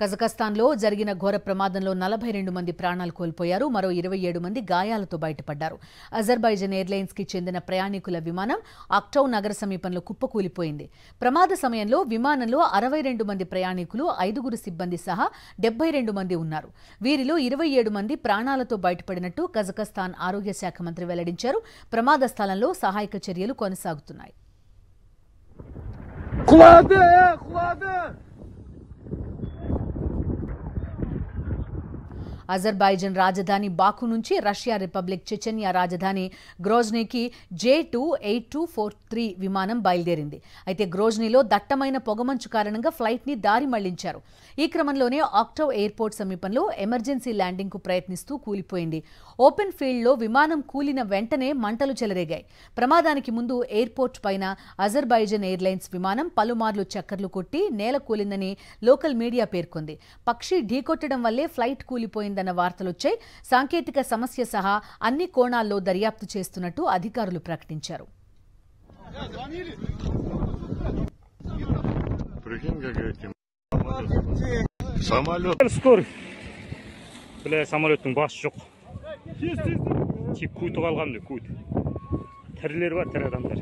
కజకస్తాన్లో జరిగిన ఘోర ప్రమాదంలో 42 మంది ప్రాణాలు కోల్పోయారు. మరో 27 మంది గాయాలతో బయటపడ్డారు. అజర్బైజాన్ ఎయిర్లైన్స్కి చెందిన ప్రయాణికుల విమానం అక్టౌ నగర సమీపంలో కుప్పకూలిపోయింది. ప్రమాద సమయంలో విమానంలో 62 మంది ప్రయాణికులు, 5 సిబ్బంది సహా 72 మంది ఉన్నారు. వీరిలో 27 మంది ప్రాణాలతో బయటపడినట్టు కజకస్తాన్ ఆరోగ్య శాఖ మంత్రి వెల్లడించారు. ప్రమాద స్థలంలో సహాయక చర్యలు కొనసాగుతున్నాయి. అజర్బైజాన్ రాజధాని బాకు నుంచి రష్యా రిపబ్లిక్ చెచెన్యా రాజధాని గ్రోజ్నీకి J28243 విమానం బయలుదేరింది. అయితే గ్రోజ్నీలో దట్టమైన పొగమంచు కారణంగా ఫ్లైట్ని దారి మళ్లించారు. ఈ క్రమంలోనే ఆక్టౌ ఎయిర్పోర్ట్ సమీపంలో ఎమర్జెన్సీ ల్యాండింగ్కు ప్రయత్నిస్తూ కూలిపోయింది. ఓపెన్ ఫీల్డ్లో విమానం కూలిన వెంటనే మంటలు చెలరేగాయి. ప్రమాదానికి ముందు ఎయిర్పోర్ట్ పైన అజర్బైజాన్ ఎయిర్లైన్స్ విమానం పలుమార్లు చక్కర్లు కొట్టి నేల కూలిందని లోకల్ మీడియా పేర్కొంది. పక్షి ఢీకొట్టడం వల్లే ఫ్లైట్ కూలిపోయిందన్న వార్తలొచ్చాయి. సాంకేతిక సమస్య సహా అన్ని కోణాల్లో దర్యాప్తు చేస్తున్నట్టు అధికారులు ప్రకటించారు. Самолеттің басы жоқ. Тек куты қалған, куты. Тірілер бар, тірі адамдар.